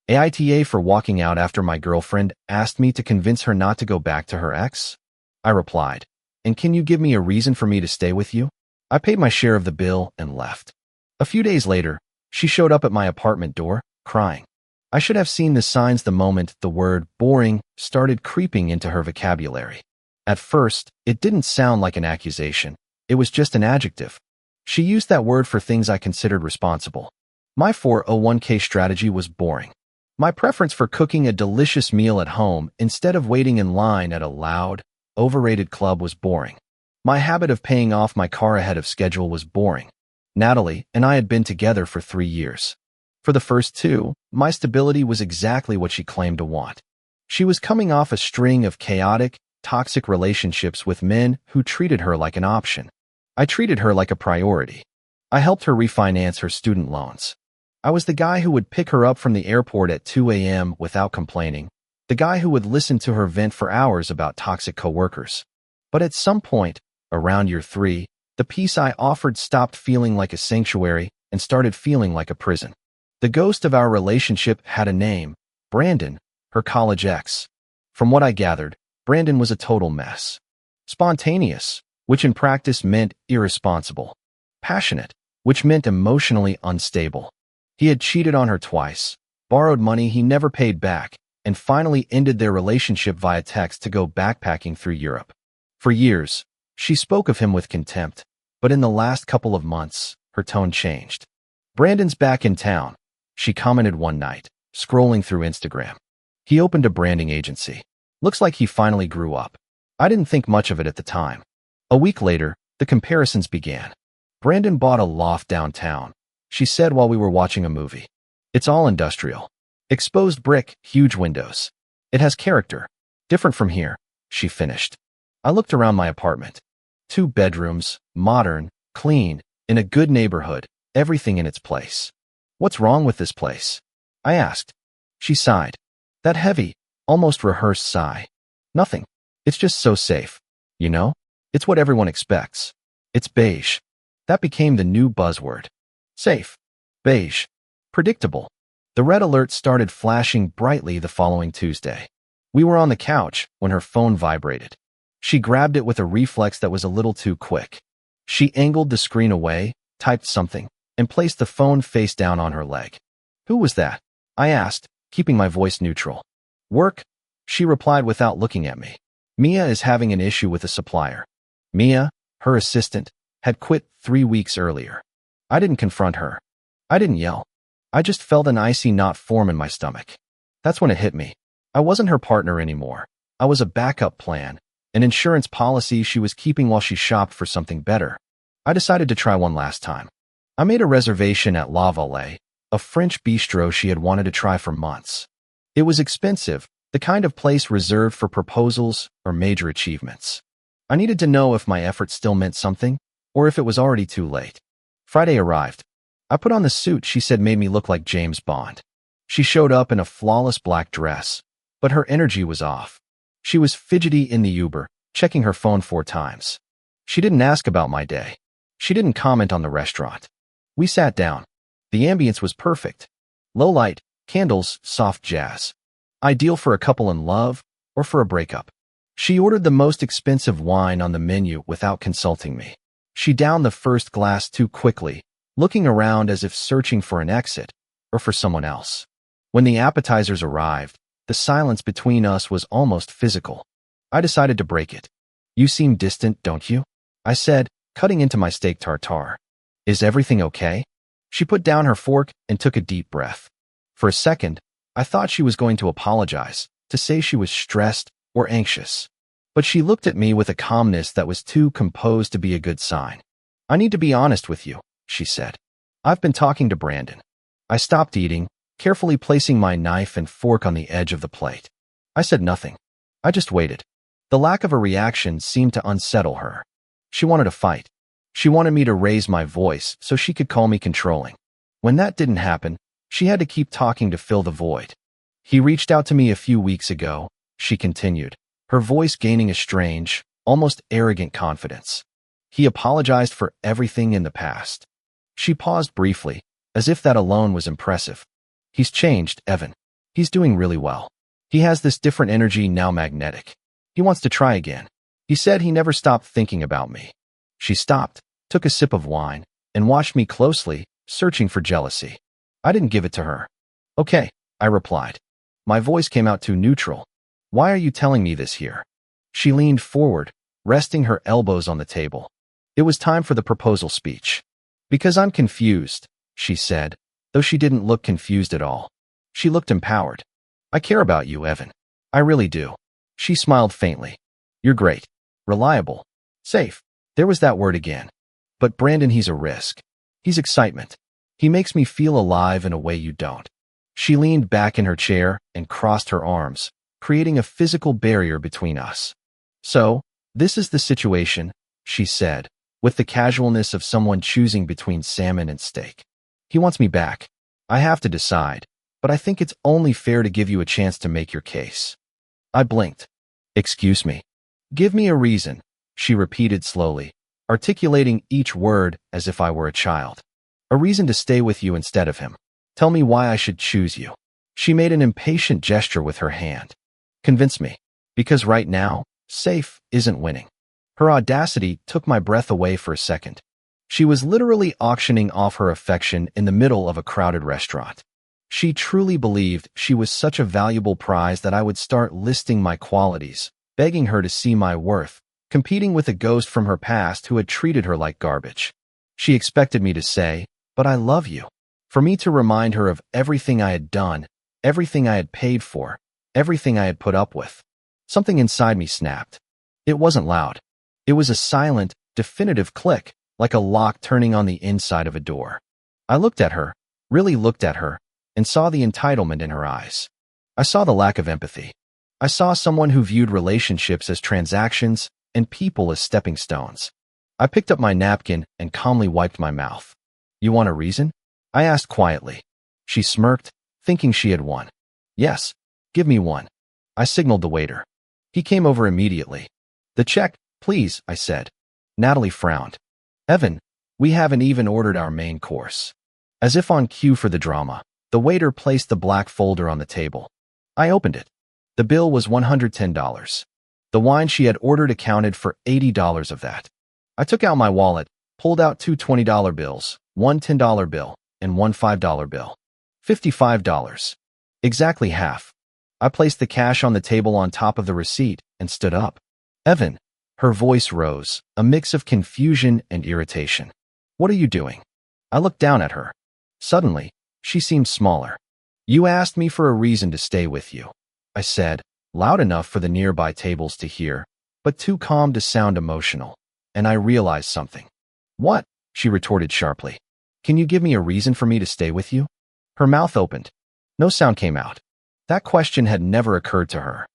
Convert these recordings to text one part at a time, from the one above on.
AITA for walking out after my girlfriend asked me to convince her not to go back to her ex? I replied, and can you give me a reason for me to stay with you? I paid my share of the bill and left. A few days later, she showed up at my apartment door, crying. I should have seen the signs the moment the word boring started creeping into her vocabulary. At first, it didn't sound like an accusation. It was just an adjective. She used that word for things I considered responsible. My 401k strategy was boring. My preference for cooking a delicious meal at home instead of waiting in line at a loud, overrated club was boring. My habit of paying off my car ahead of schedule was boring. Natalie and I had been together for 3 years. For the first 2, my stability was exactly what she claimed to want. She was coming off a string of chaotic, toxic relationships with men who treated her like an option. I treated her like a priority. I helped her refinance her student loans. I was the guy who would pick her up from the airport at 2 a.m. without complaining, the guy who would listen to her vent for hours about toxic coworkers. But at some point, around year 3, the peace I offered stopped feeling like a sanctuary and started feeling like a prison. The ghost of our relationship had a name, Brandon, her college ex. From what I gathered, Brandon was a total mess. Spontaneous, which in practice meant irresponsible. Passionate, which meant emotionally unstable. He had cheated on her twice, borrowed money he never paid back, and finally ended their relationship via text to go backpacking through Europe. For years, she spoke of him with contempt, but in the last couple of months, her tone changed. Brandon's back in town, she commented one night, scrolling through Instagram. He opened a branding agency. Looks like he finally grew up. I didn't think much of it at the time. A week later, the comparisons began. Brandon bought a loft downtown, she said while we were watching a movie. It's all industrial. Exposed brick, huge windows. It has character. Different from here, she finished. I looked around my apartment. 2 bedrooms, modern, clean, in a good neighborhood, everything in its place. What's wrong with this place? I asked. She sighed. That heavy, almost rehearsed sigh. Nothing. It's just so safe. You know? It's what everyone expects. It's beige. That became the new buzzword. Safe. Beige. Predictable. The red alert started flashing brightly the following Tuesday. We were on the couch when her phone vibrated. She grabbed it with a reflex that was a little too quick. She angled the screen away, typed something, and placed the phone face down on her leg. Who was that? I asked, keeping my voice neutral. Work, she replied without looking at me. Mia is having an issue with a supplier. Mia, her assistant, had quit 3 weeks earlier. I didn't confront her. I didn't yell. I just felt an icy knot form in my stomach. That's when it hit me. I wasn't her partner anymore. I was a backup plan, an insurance policy she was keeping while she shopped for something better. I decided to try one last time. I made a reservation at La Vallée, a French bistro she had wanted to try for months. It was expensive, the kind of place reserved for proposals or major achievements. I needed to know if my effort still meant something, or if it was already too late. Friday arrived. I put on the suit she said made me look like James Bond. She showed up in a flawless black dress, but her energy was off. She was fidgety in the Uber, checking her phone 4 times. She didn't ask about my day. She didn't comment on the restaurant. We sat down. The ambience was perfect. Low light, candles, soft jazz. Ideal for a couple in love or for a breakup. She ordered the most expensive wine on the menu without consulting me. She downed the first glass too quickly, looking around as if searching for an exit or for someone else. When the appetizers arrived, the silence between us was almost physical. I decided to break it. You seem distant, don't you? I said, cutting into my steak tartare. Is everything okay? She put down her fork and took a deep breath. For a second, I thought she was going to apologize, to say she was stressed or anxious. But she looked at me with a calmness that was too composed to be a good sign. I need to be honest with you, she said. I've been talking to Brandon. I stopped eating, carefully placing my knife and fork on the edge of the plate. I said nothing. I just waited. The lack of a reaction seemed to unsettle her. She wanted to fight. She wanted me to raise my voice so she could call me controlling. When that didn't happen, she had to keep talking to fill the void. He reached out to me a few weeks ago, she continued, her voice gaining a strange, almost arrogant confidence. He apologized for everything in the past. She paused briefly, as if that alone was impressive. He's changed, Evan. He's doing really well. He has this different energy now, magnetic. He wants to try again. He said he never stopped thinking about me. She stopped, took a sip of wine, and watched me closely, searching for jealousy. I didn't give it to her. Okay, I replied. My voice came out too neutral. Why are you telling me this here? She leaned forward, resting her elbows on the table. It was time for the proposal speech. Because I'm confused, she said, though she didn't look confused at all. She looked empowered. I care about you, Evan. I really do. She smiled faintly. You're great. Reliable. Safe. There was that word again. But Brandon, he's a risk. He's excitement. He makes me feel alive in a way you don't. She leaned back in her chair and crossed her arms, creating a physical barrier between us. So, this is the situation, she said, with the casualness of someone choosing between salmon and steak. He wants me back. I have to decide, but I think it's only fair to give you a chance to make your case. I blinked. Excuse me. Give me a reason, she repeated slowly, articulating each word as if I were a child. A reason to stay with you instead of him. Tell me why I should choose you. She made an impatient gesture with her hand. Convince me. Because right now, safe isn't winning. Her audacity took my breath away for a second. She was literally auctioning off her affection in the middle of a crowded restaurant. She truly believed she was such a valuable prize that I would start listing my qualities, begging her to see my worth, competing with a ghost from her past who had treated her like garbage. She expected me to say, but I love you. For me to remind her of everything I had done, everything I had paid for, everything I had put up with. Something inside me snapped. It wasn't loud. It was a silent, definitive click, like a lock turning on the inside of a door. I looked at her, really looked at her, and saw the entitlement in her eyes. I saw the lack of empathy. I saw someone who viewed relationships as transactions and people as stepping stones. I picked up my napkin and calmly wiped my mouth. You want a reason? I asked quietly. She smirked, thinking she had won. Yes, give me one. I signaled the waiter. He came over immediately. The check, please, I said. Natalie frowned. Evan, we haven't even ordered our main course. As if on cue for the drama, the waiter placed the black folder on the table. I opened it. The bill was $110. The wine she had ordered accounted for $80 of that. I took out my wallet, pulled out two $20 bills, one $10 bill, and one $5 bill. $55. Exactly half. I placed the cash on the table on top of the receipt and stood up. Evan, her voice rose, a mix of confusion and irritation. What are you doing? I looked down at her. Suddenly, she seemed smaller. You asked me for a reason to stay with you, I said, loud enough for the nearby tables to hear, but too calm to sound emotional. And I realized something. What? She retorted sharply. Can you give me a reason for me to stay with you? Her mouth opened. No sound came out. That question had never occurred to her.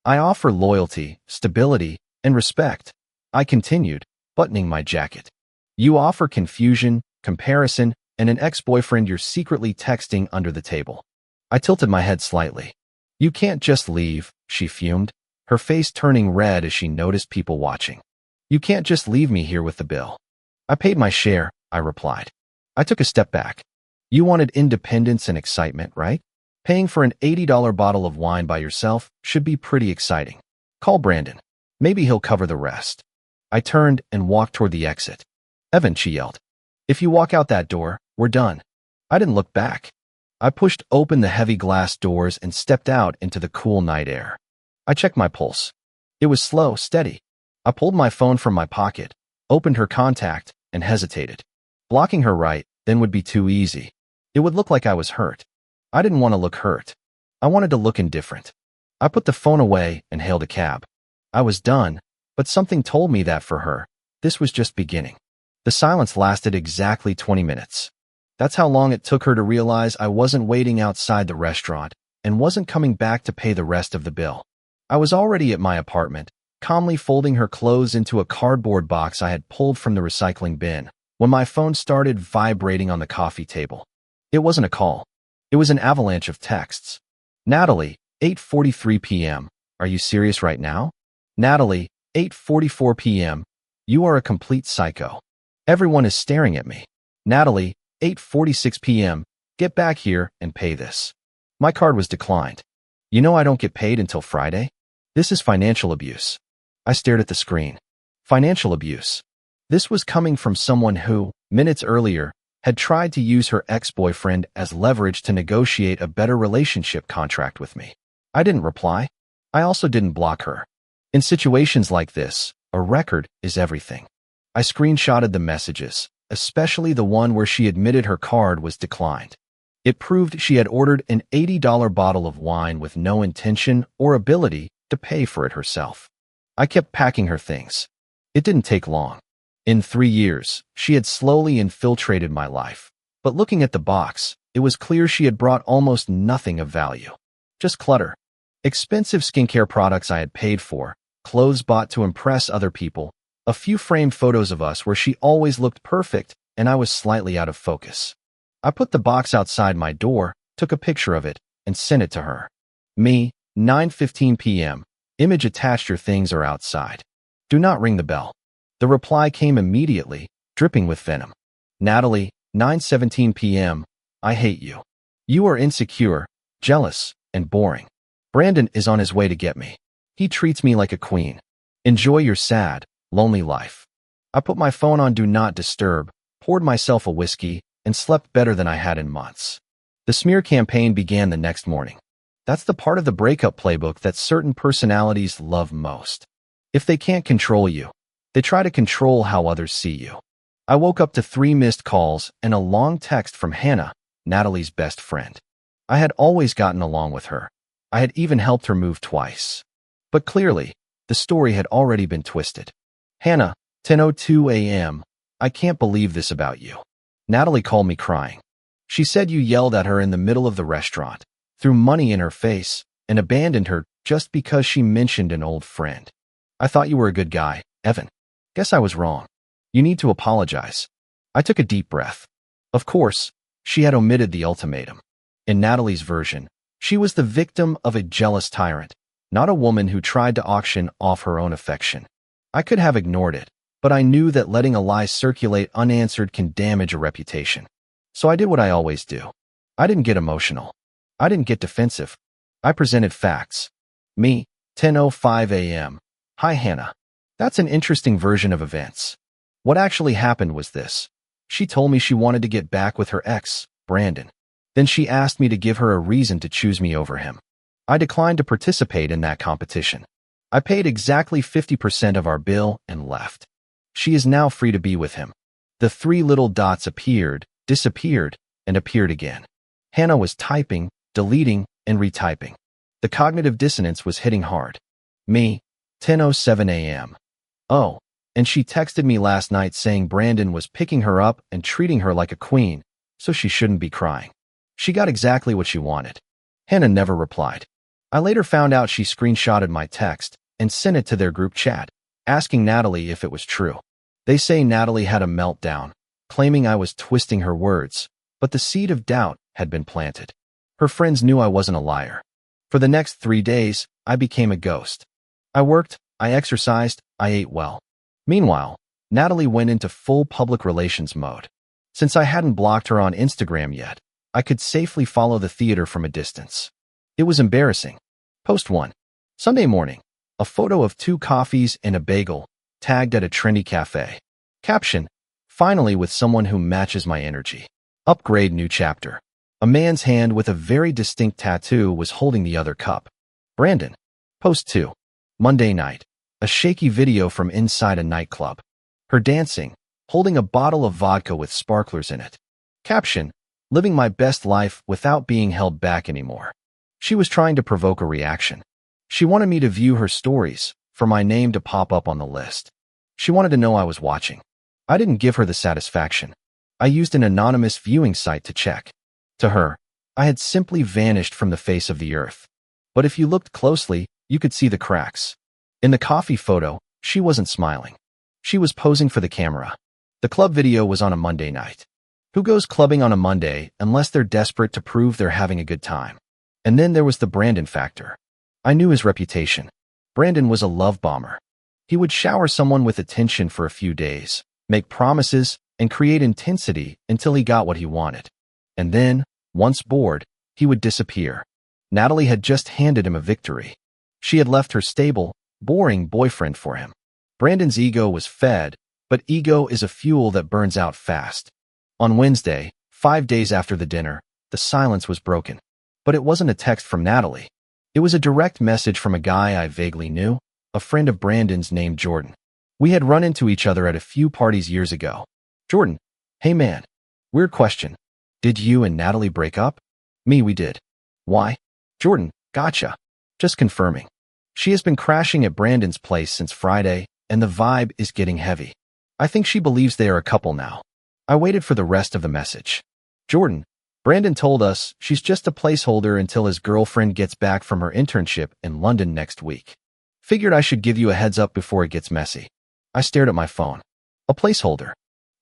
I offer loyalty, stability, and respect. I continued, buttoning my jacket. You offer confusion, comparison, and an ex-boyfriend you're secretly texting under the table. I tilted my head slightly. You can't just leave, she fumed, her face turning red as she noticed people watching. You can't just leave me here with the bill. I paid my share, I replied. I took a step back. You wanted independence and excitement, right? Paying for an $80 bottle of wine by yourself should be pretty exciting. Call Brandon. Maybe he'll cover the rest. I turned and walked toward the exit. Evan, she yelled. If you walk out that door, we're done. I didn't look back. I pushed open the heavy glass doors and stepped out into the cool night air. I checked my pulse. It was slow, steady. I pulled my phone from my pocket, opened her contact, and hesitated. Blocking her right then would be too easy. It would look like I was hurt. I didn't want to look hurt. I wanted to look indifferent. I put the phone away and hailed a cab. I was done, but something told me that for her, this was just beginning. The silence lasted exactly 20 minutes. That's how long it took her to realize I wasn't waiting outside the restaurant and wasn't coming back to pay the rest of the bill. I was already at my apartment, calmly folding her clothes into a cardboard box I had pulled from the recycling bin, when my phone started vibrating on the coffee table. It wasn't a call. It was an avalanche of texts. Natalie, 8:43 p.m. Are you serious right now? Natalie, 8:44 p.m. You are a complete psycho. Everyone is staring at me. Natalie, 8:46 p.m. Get back here and pay this. My card was declined. You know I don't get paid until Friday? This is financial abuse. I stared at the screen. Financial abuse. This was coming from someone who, minutes earlier, had tried to use her ex-boyfriend as leverage to negotiate a better relationship contract with me. I didn't reply. I also didn't block her. In situations like this, a record is everything. I screenshotted the messages, especially the one where she admitted her card was declined. It proved she had ordered an $80 bottle of wine with no intention or ability to pay for it herself. I kept packing her things. It didn't take long. In 3 years, she had slowly infiltrated my life. But looking at the box, it was clear she had brought almost nothing of value. Just clutter. Expensive skincare products I had paid for, clothes bought to impress other people, a few framed photos of us where she always looked perfect and I was slightly out of focus. I put the box outside my door, took a picture of it, and sent it to her. Me, 9:15 p.m. Image attached. Your things are outside. Do not ring the bell. The reply came immediately, dripping with venom. Natalie, 9:17 p.m. I hate you. You are insecure, jealous, and boring. Brandon is on his way to get me. He treats me like a queen. Enjoy your sad, lonely life. I put my phone on Do Not Disturb, poured myself a whiskey, and slept better than I had in months. The smear campaign began the next morning. That's the part of the breakup playbook that certain personalities love most. If they can't control you, they try to control how others see you. I woke up to 3 missed calls and a long text from Hannah, Natalie's best friend. I had always gotten along with her. I had even helped her move twice. But clearly, the story had already been twisted. Hannah, 10:02 a.m. I can't believe this about you. Natalie called me crying. She said you yelled at her in the middle of the restaurant, threw money in her face, and abandoned her just because she mentioned an old friend. I thought you were a good guy, Evan. Guess I was wrong. You need to apologize. I took a deep breath. Of course, she had omitted the ultimatum. In Natalie's version, she was the victim of a jealous tyrant, not a woman who tried to auction off her own affection. I could have ignored it, but I knew that letting a lie circulate unanswered can damage a reputation. So I did what I always do. I didn't get emotional. I didn't get defensive. I presented facts. Me, 10:05 a.m. Hi, Hannah. That's an interesting version of events. What actually happened was this. She told me she wanted to get back with her ex, Brandon. Then she asked me to give her a reason to choose me over him. I declined to participate in that competition. I paid exactly 50% of our bill and left. She is now free to be with him. The 3 little dots appeared, disappeared, and appeared again. Hannah was typing, deleting, and retyping. The cognitive dissonance was hitting hard. Me, 10:07 a.m. Oh, and she texted me last night saying Brandon was picking her up and treating her like a queen, so she shouldn't be crying. She got exactly what she wanted. Hannah never replied. I later found out she screenshotted my text and sent it to their group chat, asking Natalie if it was true. They say Natalie had a meltdown, claiming I was twisting her words, but the seed of doubt had been planted. Her friends knew I wasn't a liar. For the next 3 days, I became a ghost. I worked, I exercised, I ate well. Meanwhile, Natalie went into full public relations mode. Since I hadn't blocked her on Instagram yet, I could safely follow the theater from a distance. It was embarrassing. Post 1. Sunday morning. A photo of 2 coffees and a bagel, tagged at a trendy cafe. Caption, finally with someone who matches my energy. Upgrade new chapter. A man's hand with a very distinct tattoo was holding the other cup. Brandon. Post 2. Monday night. A shaky video from inside a nightclub. Her dancing, holding a bottle of vodka with sparklers in it. Caption, living my best life without being held back anymore. She was trying to provoke a reaction. She wanted me to view her stories, for my name to pop up on the list. She wanted to know I was watching. I didn't give her the satisfaction. I used an anonymous viewing site to check. To her, I had simply vanished from the face of the earth. But if you looked closely, you could see the cracks. In the coffee photo, she wasn't smiling. She was posing for the camera. The club video was on a Monday night. Who goes clubbing on a Monday unless they're desperate to prove they're having a good time? And then there was the Brandon factor. I knew his reputation. Brandon was a love bomber. He would shower someone with attention for a few days, make promises, and create intensity until he got what he wanted. And then, once bored, he would disappear. Natalie had just handed him a victory. She had left her stable, boring boyfriend for him. Brandon's ego was fed, but ego is a fuel that burns out fast. On Wednesday, 5 days after the dinner, the silence was broken. But it wasn't a text from Natalie. It was a direct message from a guy I vaguely knew, a friend of Brandon's named Jordan. We had run into each other at a few parties years ago. Jordan: "Hey man. Weird question. Did you and Natalie break up?" "Me, we did." "Why?" Jordan: "Gotcha. Just confirming. She has been crashing at Brandon's place since Friday, and the vibe is getting heavy. I think she believes they are a couple now." I waited for the rest of the message. Jordan: "Brandon told us she's just a placeholder until his girlfriend gets back from her internship in London next week. Figured I should give you a heads up before it gets messy." I stared at my phone. A placeholder.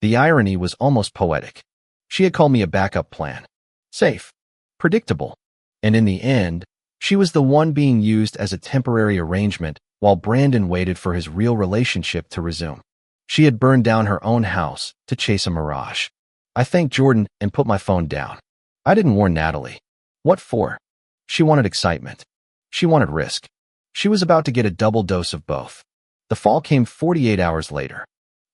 The irony was almost poetic. She had called me a backup plan. Safe. Predictable. And in the end, she was the one being used as a temporary arrangement while Brandon waited for his real relationship to resume. She had burned down her own house to chase a mirage. I thanked Jordan and put my phone down. I didn't warn Natalie. What for? She wanted excitement. She wanted risk. She was about to get a double dose of both. The fall came 48 hours later.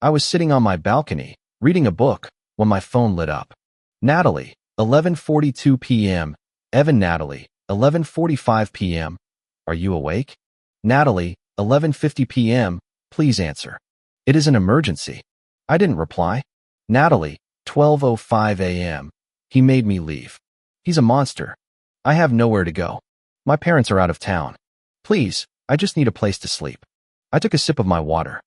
I was sitting on my balcony, reading a book, when my phone lit up. Natalie, 11:42 p.m. Evan: "Natalie, 11:45 p.m. Are you awake?" Natalie, 11:50 p.m. "Please answer. It is an emergency." I didn't reply. Natalie, 12:05 a.m. "He made me leave. He's a monster. I have nowhere to go. My parents are out of town. Please, I just need a place to sleep." I took a sip of my water.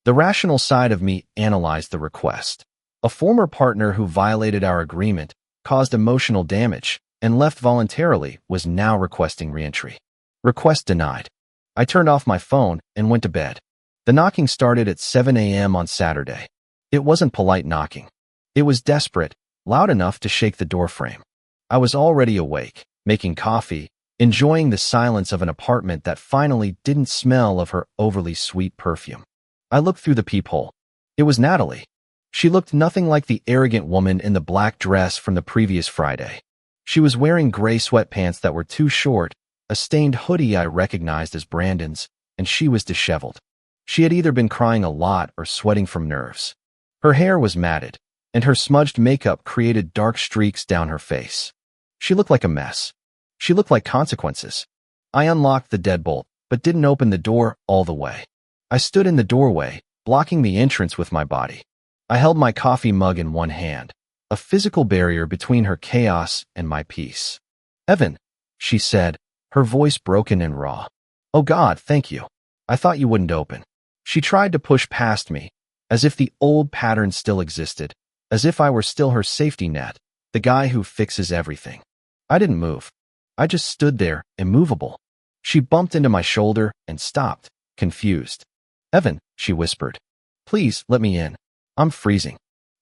The rational side of me analyzed the request. A former partner who violated our agreement, caused emotional damage, and left voluntarily was now requesting reentry. Request denied. I turned off my phone and went to bed. The knocking started at 7 a.m. on Saturday. It wasn't polite knocking. It was desperate, loud enough to shake the doorframe. I was already awake, making coffee, enjoying the silence of an apartment that finally didn't smell of her overly sweet perfume. I looked through the peephole. It was Natalie. She looked nothing like the arrogant woman in the black dress from the previous Friday. She was wearing gray sweatpants that were too short, a stained hoodie I recognized as Brandon's, and she was disheveled. She had either been crying a lot or sweating from nerves. Her hair was matted, and her smudged makeup created dark streaks down her face. She looked like a mess. She looked like consequences. I unlocked the deadbolt, but didn't open the door all the way. I stood in the doorway, blocking the entrance with my body. I held my coffee mug in one hand, a physical barrier between her chaos and my peace. "Evan," she said, her voice broken and raw. "Oh God, thank you. I thought you wouldn't open." She tried to push past me, as if the old pattern still existed, as if I were still her safety net, the guy who fixes everything. I didn't move. I just stood there, immovable. She bumped into my shoulder and stopped, confused. "Evan," she whispered. "Please, let me in. I'm freezing."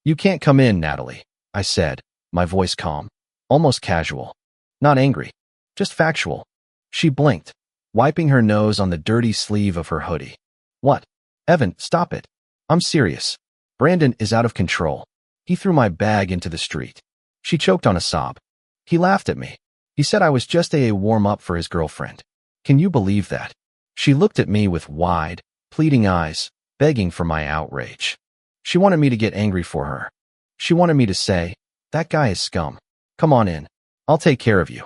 "You can't come in, Natalie," I said, my voice calm, almost casual. Not angry, just factual. She blinked, wiping her nose on the dirty sleeve of her hoodie. "What?" "Evan, stop it. I'm serious. Brandon is out of control. He threw my bag into the street." She choked on a sob. "He laughed at me. He said I was just a warm-up for his girlfriend. Can you believe that?" She looked at me with wide, pleading eyes, begging for my outrage. She wanted me to get angry for her. She wanted me to say, "That guy is scum. Come on in. I'll take care of you."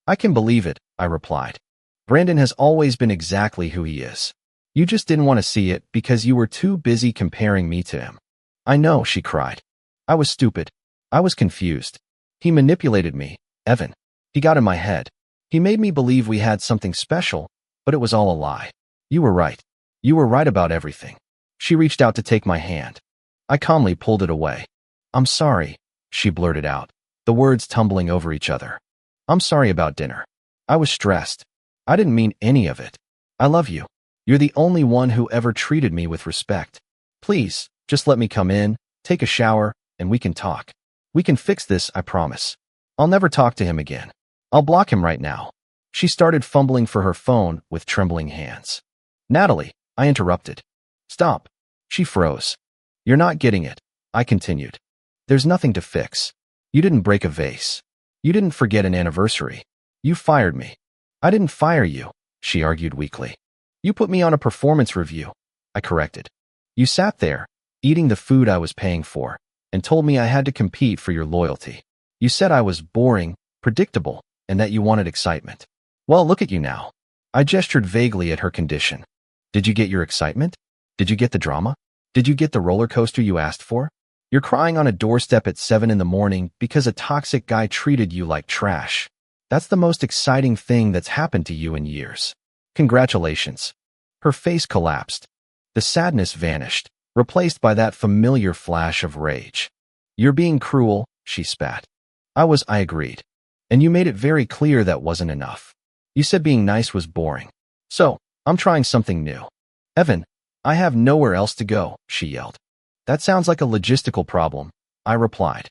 "I can believe it," I replied. "Brandon has always been exactly who he is. You just didn't want to see it because you were too busy comparing me to him." "I know," she cried. "I was stupid. I was confused. He manipulated me, Evan. He got in my head. He made me believe we had something special, but it was all a lie. You were right. You were right about everything." She reached out to take my hand. I calmly pulled it away. "I'm sorry," she blurted out, the words tumbling over each other. "I'm sorry about dinner. I was stressed. I didn't mean any of it. I love you. You're the only one who ever treated me with respect. Please, just let me come in, take a shower, and we can talk. We can fix this, I promise. I'll never talk to him again. I'll block him right now." She started fumbling for her phone with trembling hands. "Natalie," I interrupted. "Stop." She froze. "You're not getting it," I continued. "There's nothing to fix. You didn't break a vase. You didn't forget an anniversary. You fired me. I didn't fire you, she argued weakly. You put me on a performance review, I corrected. You sat there, eating the food I was paying for, and told me I had to compete for your loyalty. You said I was boring, predictable, and that you wanted excitement. Well, look at you now. I gestured vaguely at her condition. Did you get your excitement? Did you get the drama? Did you get the roller coaster you asked for? You're crying on a doorstep at 7 in the morning because a toxic guy treated you like trash. That's the most exciting thing that's happened to you in years. Congratulations. Her face collapsed. The sadness vanished, replaced by that familiar flash of rage. You're being cruel, she spat. I agreed. And you made it very clear that wasn't enough. You said being nice was boring. So, I'm trying something new. Evan, I have nowhere else to go, she yelled. That sounds like a logistical problem, I replied.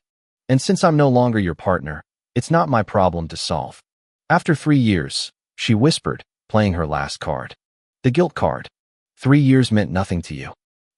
And since I'm no longer your partner, it's not my problem to solve. After 3 years, she whispered, playing her last card. The guilt card. 3 years meant nothing to you.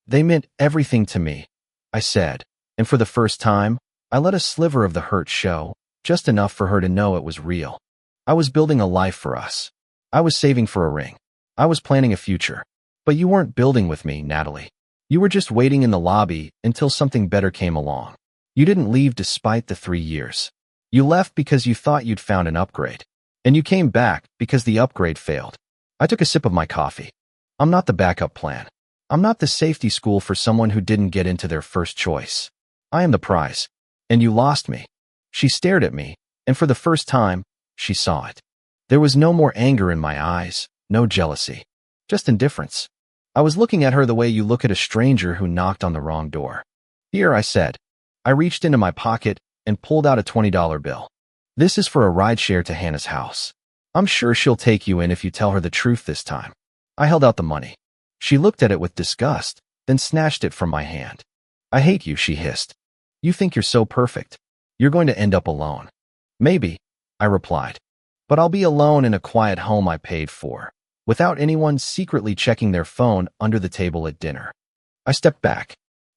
They meant everything to me, I said, and for the first time, I let a sliver of the hurt show, just enough for her to know it was real. I was building a life for us. I was saving for a ring. I was planning a future. But you weren't building with me, Natalie. You were just waiting in the lobby until something better came along. You didn't leave despite the 3 years. You left because you thought you'd found an upgrade. And you came back because the upgrade failed. I took a sip of my coffee. I'm not the backup plan. I'm not the safety school for someone who didn't get into their first choice. I am the prize. And you lost me. She stared at me, and for the first time, she saw it. There was no more anger in my eyes, no jealousy, just indifference. I was looking at her the way you look at a stranger who knocked on the wrong door. Here, I said. I reached into my pocket and pulled out a $20 bill. This is for a rideshare to Hannah's house. I'm sure she'll take you in if you tell her the truth this time. I held out the money. She looked at it with disgust, then snatched it from my hand. I hate you, she hissed. You think you're so perfect. You're going to end up alone. Maybe, I replied. But I'll be alone in a quiet home I paid for, without anyone secretly checking their phone under the table at dinner. I stepped back.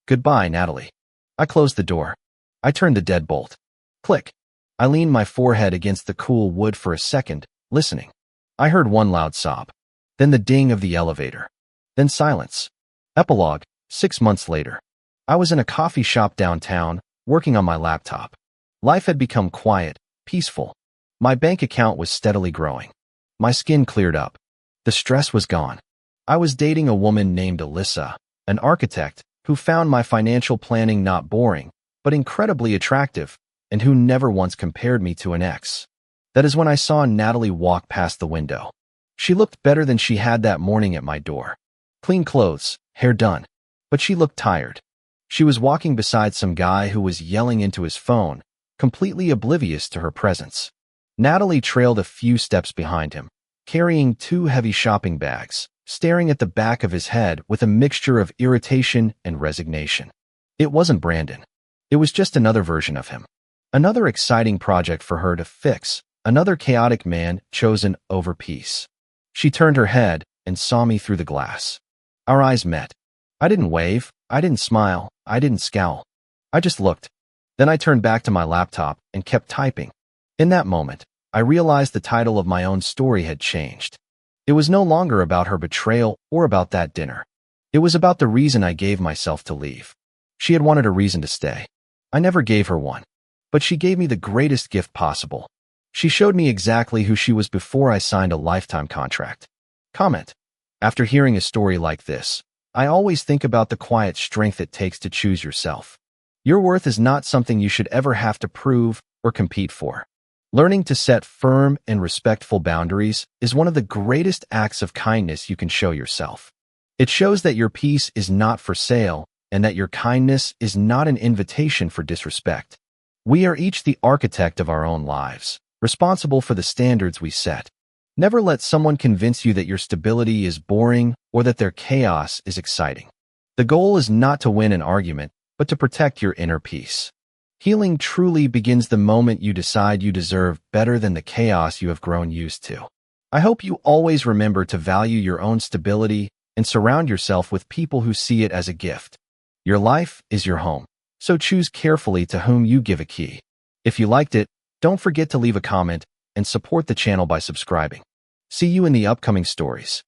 Goodbye, Natalie. I closed the door. I turned the deadbolt. Click. I leaned my forehead against the cool wood for a second, listening. I heard one loud sob. Then the ding of the elevator. Then silence. Epilogue, 6 months later. I was in a coffee shop downtown, working on my laptop. Life had become quiet, peaceful. My bank account was steadily growing. My skin cleared up. The stress was gone. I was dating a woman named Alyssa, an architect, who found my financial planning not boring, but incredibly attractive, and who never once compared me to an ex. That is when I saw Natalie walk past the window. She looked better than she had that morning at my door. Clean clothes, hair done. But she looked tired. She was walking beside some guy who was yelling into his phone, completely oblivious to her presence. Natalie trailed a few steps behind him, carrying 2 heavy shopping bags, staring at the back of his head with a mixture of irritation and resignation. It wasn't Brandon. It was just another version of him. Another exciting project for her to fix, another chaotic man chosen over peace. She turned her head and saw me through the glass. Our eyes met. I didn't wave, I didn't smile, I didn't scowl. I just looked. Then I turned back to my laptop and kept typing. In that moment, I realized the title of my own story had changed. It was no longer about her betrayal or about that dinner. It was about the reason I gave myself to leave. She had wanted a reason to stay. I never gave her one. But she gave me the greatest gift possible. She showed me exactly who she was before I signed a lifetime contract. Comment. After hearing a story like this, I always think about the quiet strength it takes to choose yourself. Your worth is not something you should ever have to prove or compete for. Learning to set firm and respectful boundaries is one of the greatest acts of kindness you can show yourself. It shows that your peace is not for sale and that your kindness is not an invitation for disrespect. We are each the architect of our own lives, responsible for the standards we set. Never let someone convince you that your stability is boring or that their chaos is exciting. The goal is not to win an argument, but to protect your inner peace. Healing truly begins the moment you decide you deserve better than the chaos you have grown used to. I hope you always remember to value your own stability and surround yourself with people who see it as a gift. Your life is your home, so choose carefully to whom you give a key. If you liked it, don't forget to leave a comment and support the channel by subscribing. See you in the upcoming stories.